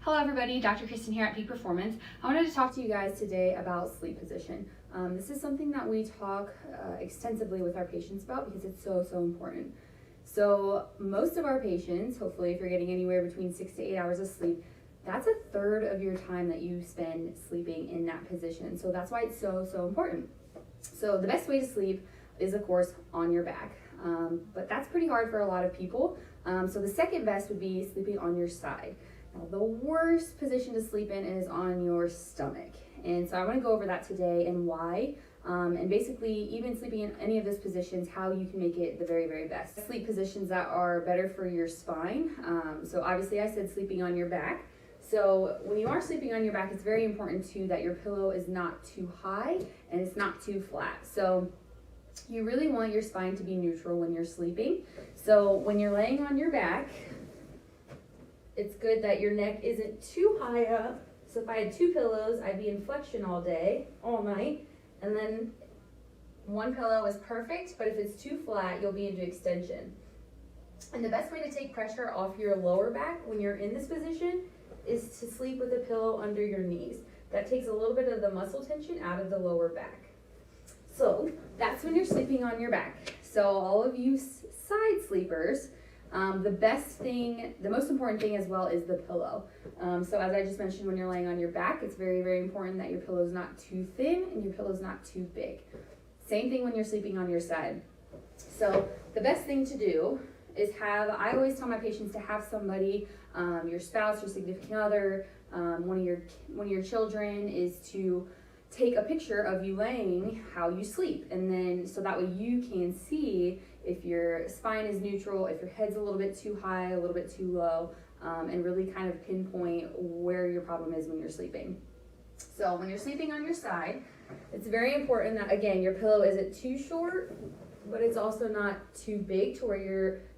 Hello everybody, Dr. Kristen here at Peak Performance. I wanted to talk to you guys today about sleep position. This is something that we talk extensively with our patients about because it's so important. So most of our patients, hopefully if you're getting anywhere between 6 to 8 hours of sleep, that's a third of your time that you spend sleeping in that position. So that's why it's so important. So the best way to sleep is of course on your back, but that's pretty hard for a lot of people. So the second best would be sleeping on your side. Now, the worst position to sleep in is on your stomach. And so I want to go over that today and why. And basically, even sleeping in any of those positions, how you can make it the very best. Sleep positions that are better for your spine. So obviously I said sleeping on your back. So when you are sleeping on your back, it's very important too that your pillow is not too high and it's not too flat. So you really want your spine to be neutral when you're sleeping. So when you're laying on your back, it's good that your neck isn't too high up. So if I had two pillows, I'd be in flexion all day, all night, and then one pillow is perfect, but if it's too flat, you'll be into extension. And the best way to take pressure off your lower back when you're in this position is to sleep with a pillow under your knees. That takes a little bit of the muscle tension out of the lower back. So that's when you're sleeping on your back. So all of you side sleepers, the most important thing as well is the pillow. So as I just mentioned, when you're laying on your back, it's very important that your pillow is not too thin and your pillow is not too big. Same thing when you're sleeping on your side. So the best thing to do is I always tell my patients to have somebody, your spouse, your significant other, one of your children, is to take a picture of you laying how you sleep, and then so that way you can see if your spine is neutral, if your head's a little bit too high, a little bit too low, and really kind of pinpoint where your problem is when you're sleeping. So when you're sleeping on your side, it's very important that, again, your pillow isn't too short, but it's also not too big to where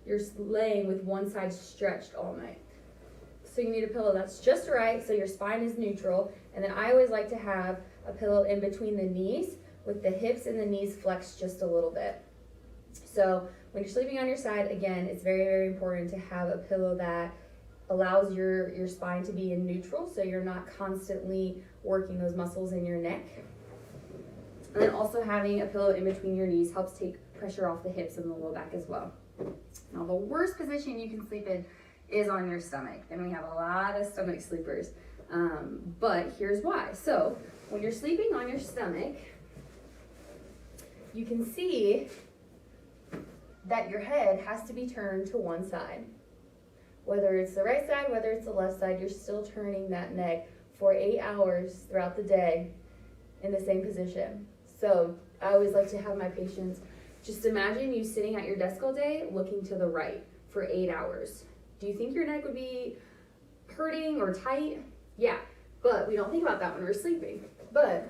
you're laying with one side stretched all night. So you need a pillow that's just right so your spine is neutral. And then I always like to have a pillow in between the knees with the hips and the knees flexed just a little bit. So when you're sleeping on your side, again, it's very important to have a pillow that allows your spine to be in neutral so you're not constantly working those muscles in your neck. And then also having a pillow in between your knees helps take pressure off the hips and the low back as well. Now the worst position you can sleep in is on your stomach, and we have a lot of stomach sleepers, but here's why. So when you're sleeping on your stomach, you can see that your head has to be turned to one side. Whether it's the right side, whether it's the left side, you're still turning that neck for 8 hours throughout the day in the same position. So I always like to have my patients just imagine you sitting at your desk all day looking to the right for 8 hours. Do you think your neck would be hurting or tight? Yeah, but we don't think about that when we're sleeping. But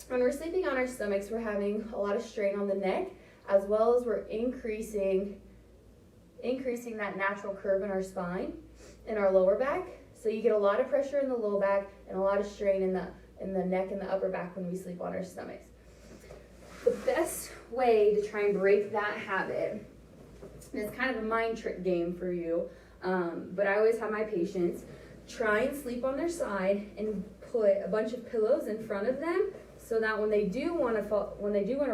when we're sleeping on our stomachs, we're having a lot of strain on the neck, as well as we're increasing that natural curve in our spine, in our lower back. So you get a lot of pressure in the low back and a lot of strain in the neck and the upper back when we sleep on our stomachs. The best way to try and break that habit, and it's kind of a mind trick game for you, but I always have my patients try and sleep on their side and put a bunch of pillows in front of them so that when they do want to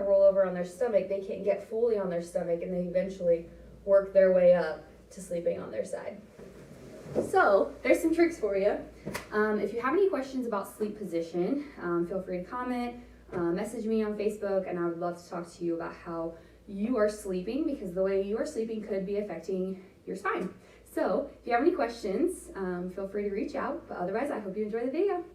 roll over on their stomach, they can't get fully on their stomach and they eventually work their way up to sleeping on their side. So there's some tricks for you. If you have any questions about sleep position, feel free to comment, message me on Facebook, and I would love to talk to you about how you are sleeping, because the way you are sleeping could be affecting your spine. So if you have any questions, feel free to reach out, but otherwise I hope you enjoy the video.